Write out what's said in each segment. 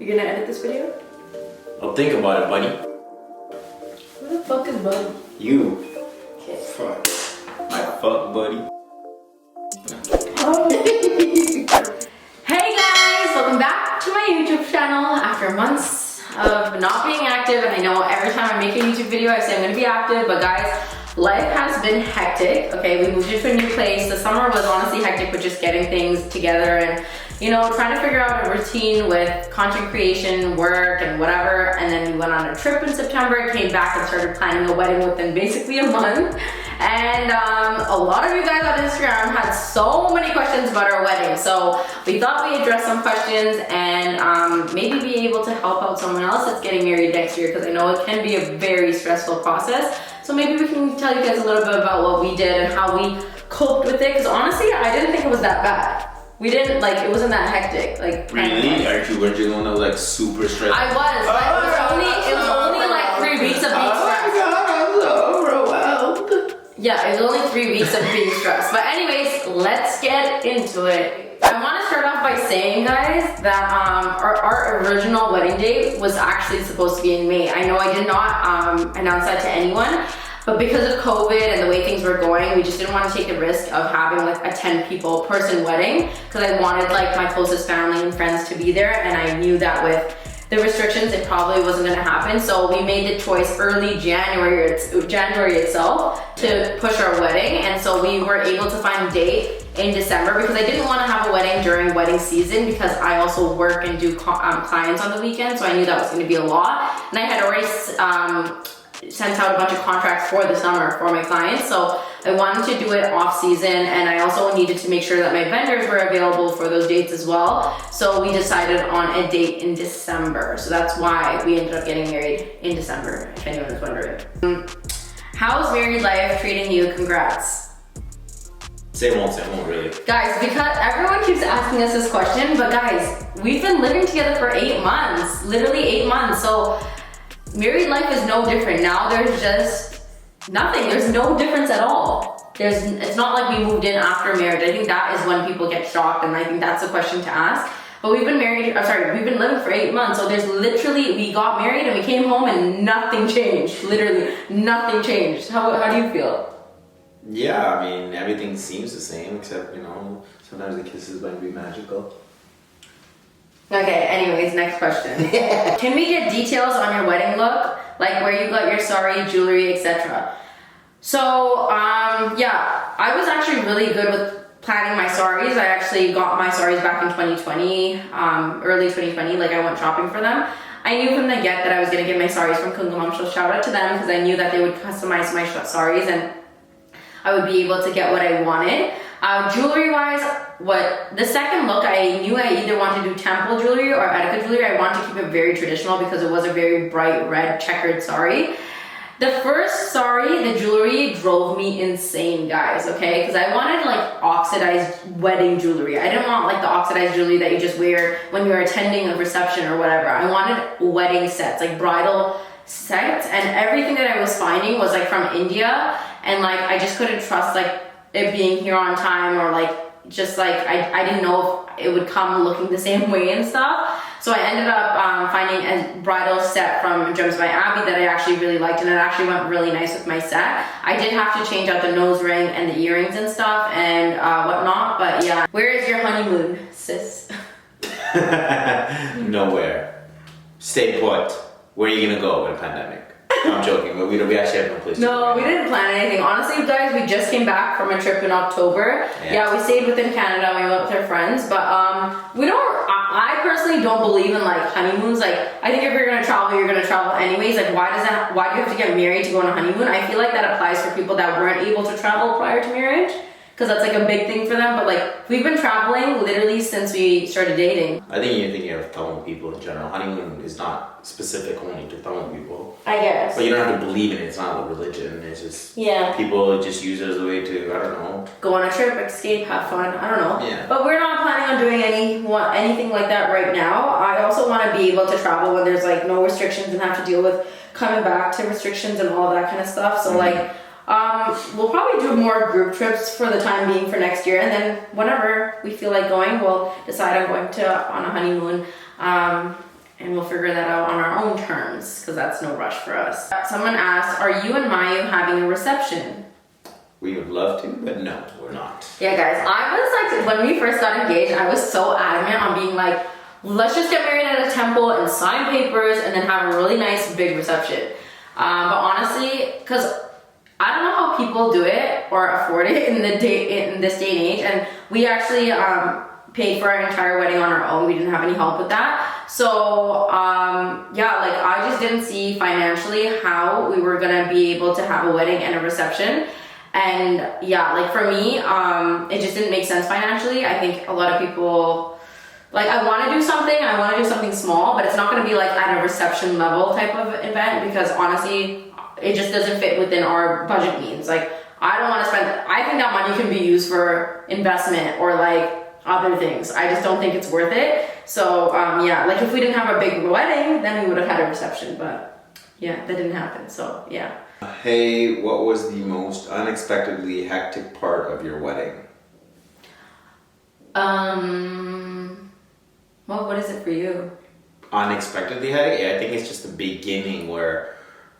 You gonna edit this video? I'll think about it, buddy. Who the fuck is Buddy? You. Okay. Fuck. My fuck buddy. Hey guys, welcome back to my YouTube channel after months of not being active. And I know every time I make a YouTube video I say I'm gonna be active, but guys, life has been hectic. Okay, we moved into a new place. The summer was honestly hectic with just getting things together and, you know, trying to figure out a routine with content creation, work, and whatever. And then we went on a trip in September, came back and started planning a wedding within basically a month. And a lot of you guys on Instagram had so many questions about our wedding. So we thought we'd address some questions and maybe be able to help out someone else that's getting married next year, because I know it can be a very stressful process. So maybe we can tell you guys a little bit about what we did and how we coped with it. Because honestly, I didn't think it was that bad. We didn't, like, it wasn't that hectic. Like, really? Weren't you the one that was like super stressed? I was, but it was only like 3 weeks of being stressed. Oh my god, I'm so overwhelmed. Yeah, it was only 3 weeks of being stressed. But anyways, let's get into it. I want to start off by saying, guys, that our original wedding date was actually supposed to be in May. I know I did not announce that to anyone, but because of COVID and the way things were going, we just didn't want to take the risk of having like a 10 person wedding, because I wanted like my closest family and friends to be there, and I knew that with the restrictions it probably wasn't going to happen. So we made the choice early January itself to push our wedding, and so we were able to find a date in December, because I didn't want to have a wedding during wedding season, because I also work and do clients on the weekend, so I knew that was going to be a lot, and I had already sent out a bunch of contracts for the summer for my clients, so I wanted to do it off season, and I also needed to make sure that my vendors were available for those dates as well. So we decided on a date in December. So that's why we ended up getting married in December, if anyone was wondering. How's married life treating you? Congrats. Same old, really. Guys, because everyone keeps asking us this question, but guys, we've been living together for 8 months, literally 8 months. So married life is no different. Now there's just nothing. There's no difference at all. It's not like we moved in after marriage. I think that is when people get shocked, and I think that's a question to ask. But we've been we've been living for 8 months. So there's literally, we got married and we came home and nothing changed. Literally nothing changed. How do you feel? Yeah, I mean, everything seems the same, except, you know, sometimes the kisses might be magical. Okay, anyways, next question. Can we get details on your wedding look? Like where you got your sari, jewelry, etc. So, yeah, I was actually really good with planning my saris. I actually got my saris back in 2020, early 2020, like I went shopping for them. I knew from the get that I was gonna get my saris from Cuda, so shout out to them, because I knew that they would customize my saris and I would be able to get what I wanted. Jewelry wise, the second look, I knew I either wanted to do temple jewelry or etiquette jewelry. I wanted to keep it very traditional because it was a very bright red checkered sari. The first sari, the jewelry drove me insane, guys, okay? Because I wanted like oxidized wedding jewelry. I didn't want like the oxidized jewelry that you just wear when you're attending a reception or whatever. I wanted wedding sets, like bridal sets, and everything that I was finding was like from India, and like I just couldn't trust like it being here on time, or like just like I didn't know if it would come looking the same way and stuff. So I ended up finding a bridal set from Gems by Abby that I actually really liked, and it actually went really nice with my set. I did have to change out the nose ring and the earrings and stuff and whatnot, but yeah. Where is your honeymoon, sis? Nowhere. Stay put. Where are you gonna go in a pandemic? I'm joking, but we actually have no place to go. No, we didn't plan anything. Honestly, guys, we just came back from a trip in October. Yeah, we stayed within Canada. We went with our friends, but I personally don't believe in like honeymoons. Like, I think if you're gonna travel, you're gonna travel anyways. Like, why do you have to get married to go on a honeymoon? I feel like that applies for people that weren't able to travel prior to marriage, because that's like a big thing for them. But like, we've been traveling literally since we started dating. I think you're thinking of Tamil people in general. Honeymoon is not specific only to Tamil people. I guess. But you don't have to believe in it. It's not a religion. It's just people just use it as a way to, I don't know, go on a trip, escape, have fun. I don't know. Yeah. But we're not planning on doing anything like that right now. I also want to be able to travel when there's like no restrictions and have to deal with coming back to restrictions and all that kind of stuff. So like, we'll probably do more group trips for the time being for next year, and then whenever we feel like going, we'll decide on going on a honeymoon. because that's no rush for us. Someone asked, are you and Mayu having a reception? We would love to, but no, we're not. Yeah, guys, I was like, when we first got engaged, I was so adamant on being like, let's just get married at a temple and sign papers and then have a really nice big reception. But honestly, because I don't know how people do it or afford it in this day and age, and we actually paid for our entire wedding on our own. We didn't have any help with that. So yeah, like I just didn't see financially how we were gonna be able to have a wedding and a reception. And yeah, like for me, it just didn't make sense financially. I think a lot of people, like I want to do something small, but it's not going to be like at a reception level type of event because honestly, it just doesn't fit within our budget means. Like I don't want to spend, I think that money can be used for investment or like other things. I just don't think it's worth it. So yeah, like if we didn't have a big wedding, then we would have had a reception, but yeah, that didn't happen. So yeah. Hey, what was the most unexpectedly hectic part of your wedding? Well, what is it for you? Unexpectedly hectic? Yeah, I think it's just the beginning where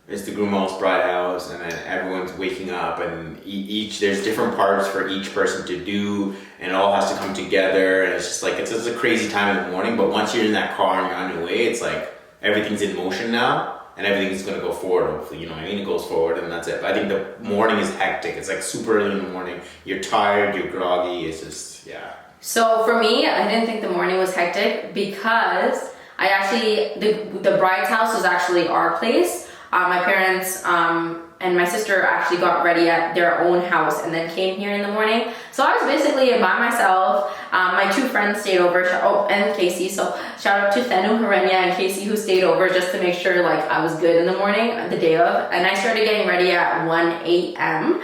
it's the groom house, bride house, and then everyone's waking up and there's different parts for each person to do and it all has to come together and it's just like, it's just a crazy time in the morning, but once you're in that car and you're on your way, it's like everything's in motion now. And everything's gonna go forward, hopefully, you know what I mean? It goes forward and that's it. But I think the morning is hectic. It's like super early in the morning. You're tired, you're groggy, it's just, yeah. So for me, I didn't think the morning was hectic because I actually, the bride's house was actually our place. My parents and my sister actually got ready at their own house and then came here in the morning. So I was basically by myself. My two friends stayed over, and Casey. So shout out to Thenu, Harenya, and Casey who stayed over just to make sure like I was good in the morning, the day of. And I started getting ready at 1 a.m.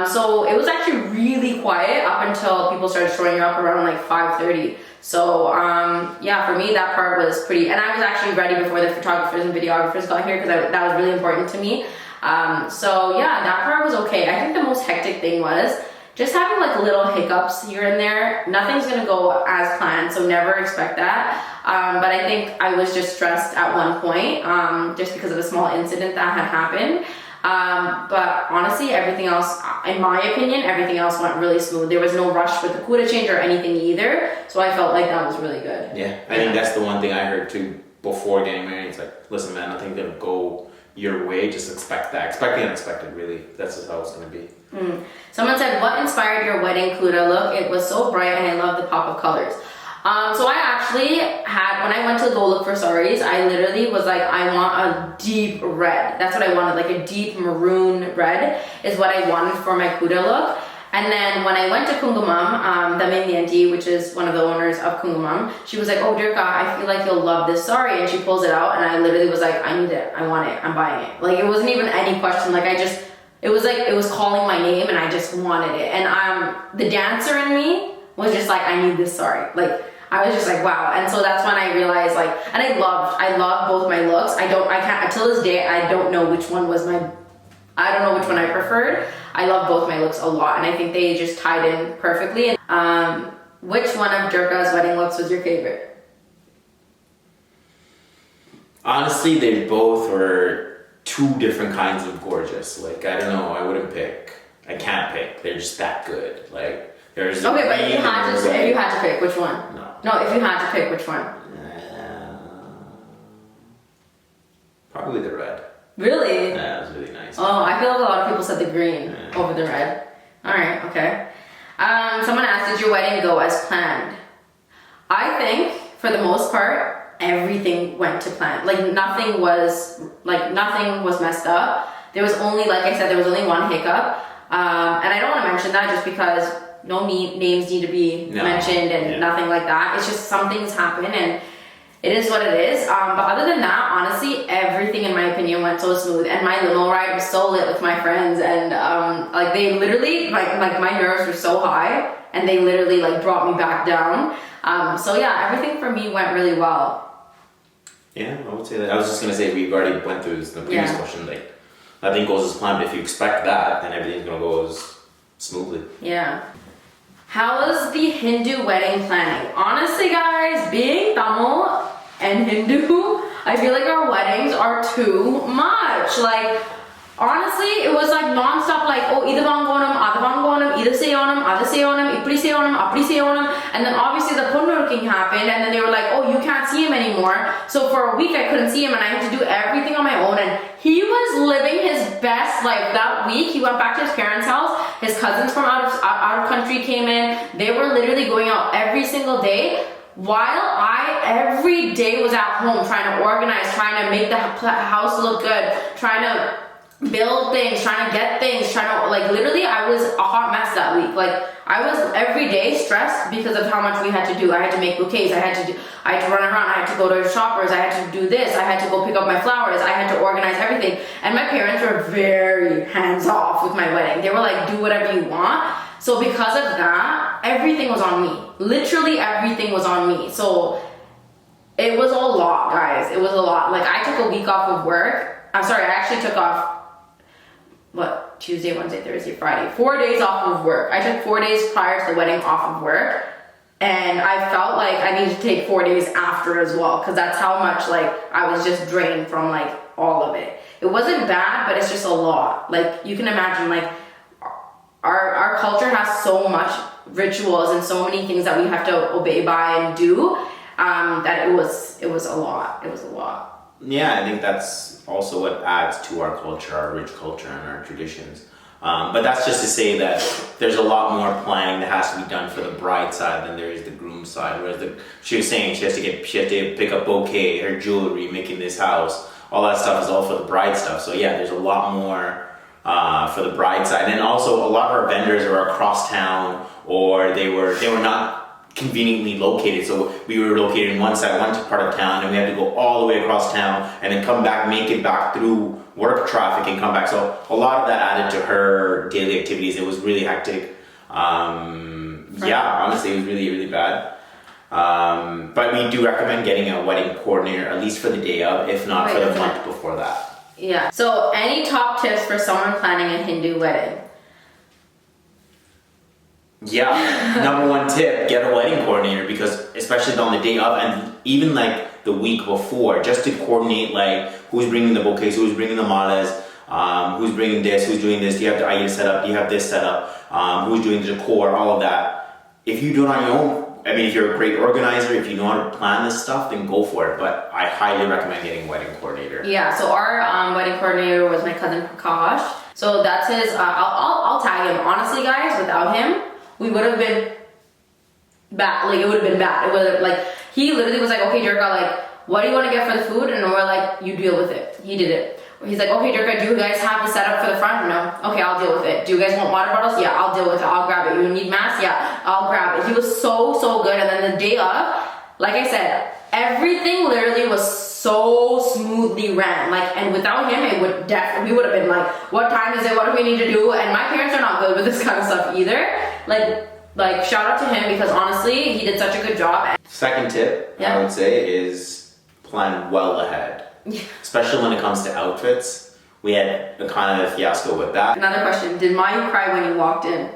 So it was actually really quiet up until people started showing up around like 5:30. So yeah, for me that part was pretty, and I was actually ready before the photographers and videographers got here because that was really important to me. So yeah, that part was okay. I think the most hectic thing was just having like little hiccups here and there. Nothing's gonna go as planned, so never expect that. But I think I was just stressed at one point, just because of a small incident that had happened. But honestly, everything else, in my opinion, everything else went really smooth. There was no rush with the Cuda change or anything either. So I felt like that was really good. Yeah, I think that's the one thing I heard too before getting married. It's like, listen man, nothing's gonna go your way, just expect that. Expect the unexpected, really. That's just how it's gonna be. Someone said, what inspired your wedding Cuda look? It was so bright and I love the pop of colors. So I actually had, when I went to go look for saris, I literally was like, I want a deep red. That's what I wanted, like a deep maroon red is what I wanted for my Cuda look. And then when I went to Kungumam, Damayanti, which is one of the owners of Kungumam, she was like, oh Joka, I feel like you'll love this sari. And she pulls it out and I literally was like, I need it, I want it, I'm buying it. Like it wasn't even any question, like it was like, it was calling my name and I just wanted it. And the dancer in me was just like, I need this sari. Like I was just like, wow. And so that's when I realized like, and I love both my looks. I can't, until this day, I don't know which one was I don't know which one I preferred. I love both my looks a lot and I think they just tied in perfectly. Which one of Joka's wedding looks was your favorite? Honestly, they both were two different kinds of gorgeous. Like, I don't know, I wouldn't pick. I can't pick. They're just that good. Like, there's okay, but if you had to pick, which one? No, if you had to pick, which one? Probably the red. Really? Yeah, it was really nice. Oh, I feel like a lot of people said the green over the red. Alright, okay. Someone asked, did your wedding go as planned? I think, for the most part, everything went to plan. Like nothing was messed up. There was only, like I said, there was only one hiccup. And I don't want to mention that just because no names need to be mentioned and nothing like that. It's just some things happen and it is what it is. But other than that, honestly, everything in my opinion went so smooth. And my limo ride was so lit with my friends. And like they literally, like my nerves were so high and they literally like brought me back down. So yeah, everything for me went really well. Yeah, I would say that. I was just going to say, we've already went through the previous question. Like, nothing goes as planned. If you expect that, then everything's going to go as smoothly. Yeah. How was the Hindu wedding planning? Honestly, guys, being Tamil and Hindu, I feel like our weddings are too much. Like, honestly, it was like non-stop, like, oh, idu vaangonam, adu vaangonam, idu seyanam, adu seyanam, ipdi seyanam, appdi seyanam. And then obviously the ponurking happened, and then they were like, oh, you can't see him anymore. So for a week I couldn't see him, and I had to do everything on my own. And he was living his best life that week. He went back to his parents' house. His cousins from out of country came in. They were literally going out every single day, while I every day was at home trying to organize, trying to make the house look good, trying to build things, trying to get things, trying to, like, literally I was a hot mess that week. Like, I was every day stressed because of how much we had to do. I had to make bouquets, I had to run around, I had to go to shoppers, I had to do this, I had to go pick up my flowers, I had to organize everything. And my parents were very hands off with my wedding. They were like, do whatever you want. So because of that, everything was on me. Literally everything was on me. So it was a lot, guys. It was a lot. Like, I took a week off of work. I'm sorry, I actually took off Tuesday, Wednesday, Thursday, Friday, 4 days off of work. I took 4 days prior to the wedding off of work, and I felt like I needed to take 4 days after as well, because that's how much, like, I was just drained from, like, all of it. It wasn't bad, but it's just a lot. Like, you can imagine, like, our culture has so much rituals and so many things that we have to obey by and do, that it was a lot. It was a lot. Yeah, I think that's also what adds to our culture, our rich culture and our traditions. But that's just to say that there's a lot more planning that has to be done for the bride side than there is the groom side. Whereas she was saying she has to pick up bouquet, her jewelry, making this house, all that stuff is all for the bride stuff. So yeah, there's a lot more for the bride side. And also a lot of our vendors are across town, or they were not conveniently located. So we were located in one part of town, and we had to go all the way across town and then come back, make it back through work traffic and come back. So a lot of that added to her daily activities. It was really hectic. Yeah, honestly, it was really, really bad. But we do recommend getting a wedding coordinator, at least for the day of, if not for the month before that. Yeah. So any top tips for someone planning a Hindu wedding? Yeah, number one tip, get a wedding coordinator, because especially on the day of and even like the week before, just to coordinate like who's bringing the bouquets, who's bringing the malas, who's bringing this, who's doing this, do you have the idea set up, do you have this set up, who's doing the decor, all of that. If you do it on your own, I mean, if you're a great organizer, if you know how to plan this stuff, then go for it. But I highly recommend getting a wedding coordinator. Yeah, so our wedding coordinator was my cousin Prakash. So that's his, I'll tag him. Honestly, guys, without him, we would have been bad. Like, it would have been bad. It would have, like, he literally was like, okay, Joka, like, what do you want to get for the food? And we're like, you deal with it. He did it. He's like, okay, Joka, do you guys have the setup for the front? No. Okay, I'll deal with it. Do you guys want water bottles? Yeah, I'll deal with it. I'll grab it. You need masks? Yeah, I'll grab it. He was so good. And then the day of, like I said, everything literally was so smoothly ran. Like, and without him, we would have been like, what time is it? What do we need to do? And my parents are not good with this kind of stuff either. Like shout out to him, because honestly, he did such a good job. Second tip, I would say, is plan well ahead. Especially when it comes to outfits. We had a kind of fiasco with that. Another question, did Mayu cry when you walked in?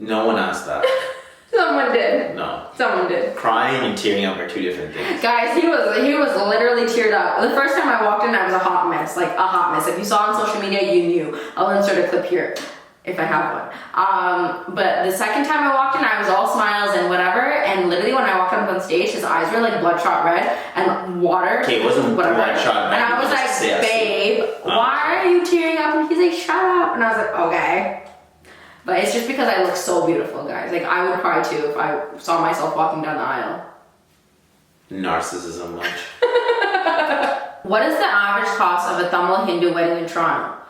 No one asked that. Someone did. No. Someone did. Crying and tearing up are two different things. Guys, he was literally teared up. The first time I walked in, I was a hot mess. Like, a hot mess. If you saw on social media, you knew. I'll insert a clip here, if I have one. But the second time I walked in, I was all smiles and whatever, and literally when I walked up on stage, his eyes were like bloodshot red and water. Okay, it wasn't bloodshot red. And I was like, babe, why are you tearing up? And he's like, shut up. And I was like, okay. But it's just because I look so beautiful, guys. Like, I would cry too if I saw myself walking down the aisle. Narcissism much. What is the average cost of a Tamil Hindu wedding in Toronto?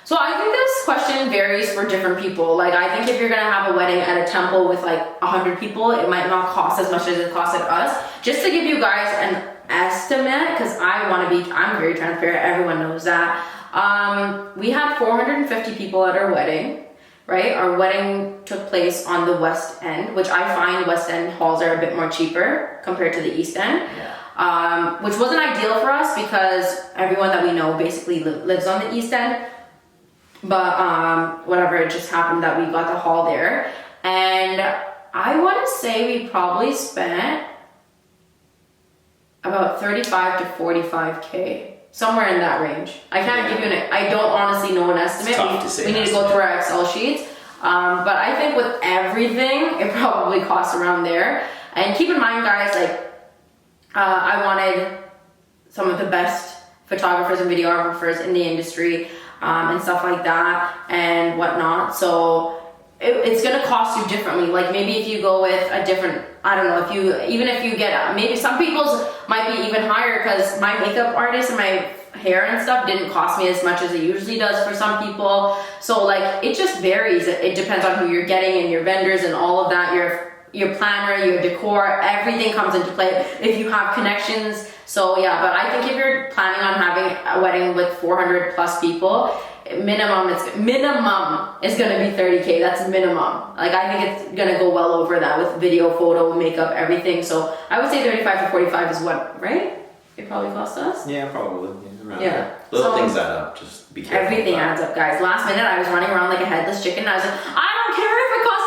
So I think this question varies for different people. Like, I think if you're gonna have a wedding at a temple with like 100 people, it might not cost as much as it costed us. Just to give you guys an estimate, because I'm very transparent, everyone knows that. We had 450 people at our wedding, right? Our wedding took place on the West End, which I find West End halls are a bit more cheaper compared to the East End. Which wasn't ideal for us because everyone that we know basically lives on the East End. But whatever, it just happened that we got the hall there. And I want to say we probably spent about 35 to 45K. Somewhere in that range. I can't give you I don't honestly know an estimate. It's tough to say. We need to go through our Excel sheets. But I think with everything, it probably costs around there. And keep in mind, guys, like, I wanted some of the best photographers and videographers in the industry, and stuff like that and whatnot. So it's gonna cost you differently. Like maybe if you go with a different, I don't know, even if you get, maybe some people's might be even higher, because my makeup artist and my hair and stuff didn't cost me as much as it usually does for some people. So like it just varies. It depends on who you're getting and your vendors and all of that, your planner, your decor, everything comes into play if you have connections. So yeah, but I think if you're planning on having a wedding with 400 plus people, minimum is gonna be 30K. That's minimum. Like I think it's gonna go well over that with video, photo, makeup, everything. So I would say 35 to 45 is what, right? It probably cost us? Yeah, probably. Yeah. Little things add up, just be careful. Everything adds up, guys. Last minute I was running around like a headless chicken and I was like, I don't care if it costs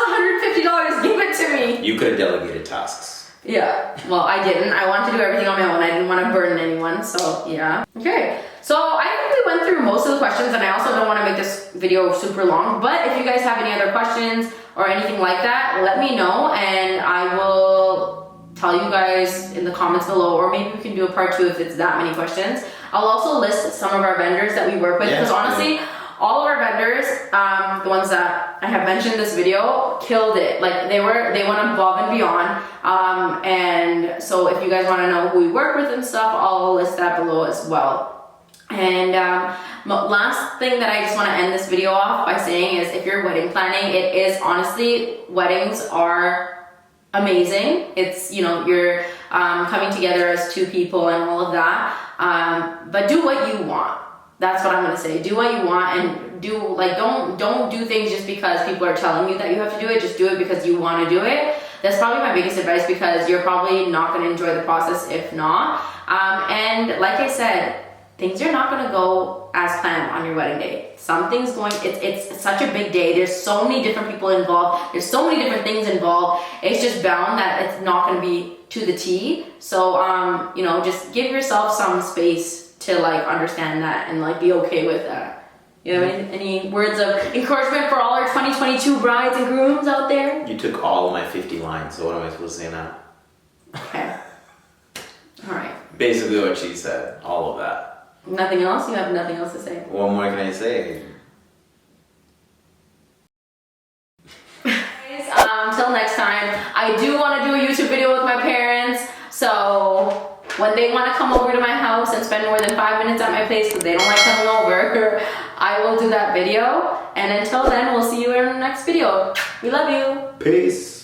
$150, give it to me. You could have delegated tasks. Yeah, well, I didn't. I wanted to do everything on my own. I didn't want to burden anyone, so yeah. Okay, so I think we went through most of the questions, and I also don't want to make this video super long, but if you guys have any other questions or anything like that, let me know, and I will tell you guys in the comments below, or maybe we can do a part 2 if it's that many questions. I'll also list some of our vendors that we work with, because honestly, all of our vendors, the ones that I have mentioned in this video, killed it. Like they went above and beyond. And so if you guys want to know who we work with and stuff, I'll list that below as well. And last thing that I just want to end this video off by saying is, if you're wedding planning, it is honestly, weddings are amazing. It's, you know, you're coming together as two people and all of that. But do what you want. That's what I'm gonna say. Do what you want, and don't do things just because people are telling you that you have to do it. Just do it because you want to do it. That's probably my biggest advice, because you're probably not gonna enjoy the process if not. And like I said, things are not gonna go as planned on your wedding day. Something's going. It's such a big day. There's so many different people involved. There's so many different things involved. It's just bound that it's not gonna be to the T. So you know, just give yourself some space to like understand that and like be okay with that. You know, any words of encouragement for all our 2022 brides and grooms out there? You took all of my 50 lines, so what am I supposed to say now? Okay. All right. Basically what she said, all of that. Nothing else? You have nothing else to say? What more can I say? Until next time, I do want to do a YouTube video with my parents, so when they want to come over to my house and spend more than 5 minutes at my place because they don't like coming over, I will do that video. And until then, we'll see you in the next video. We love you. Peace.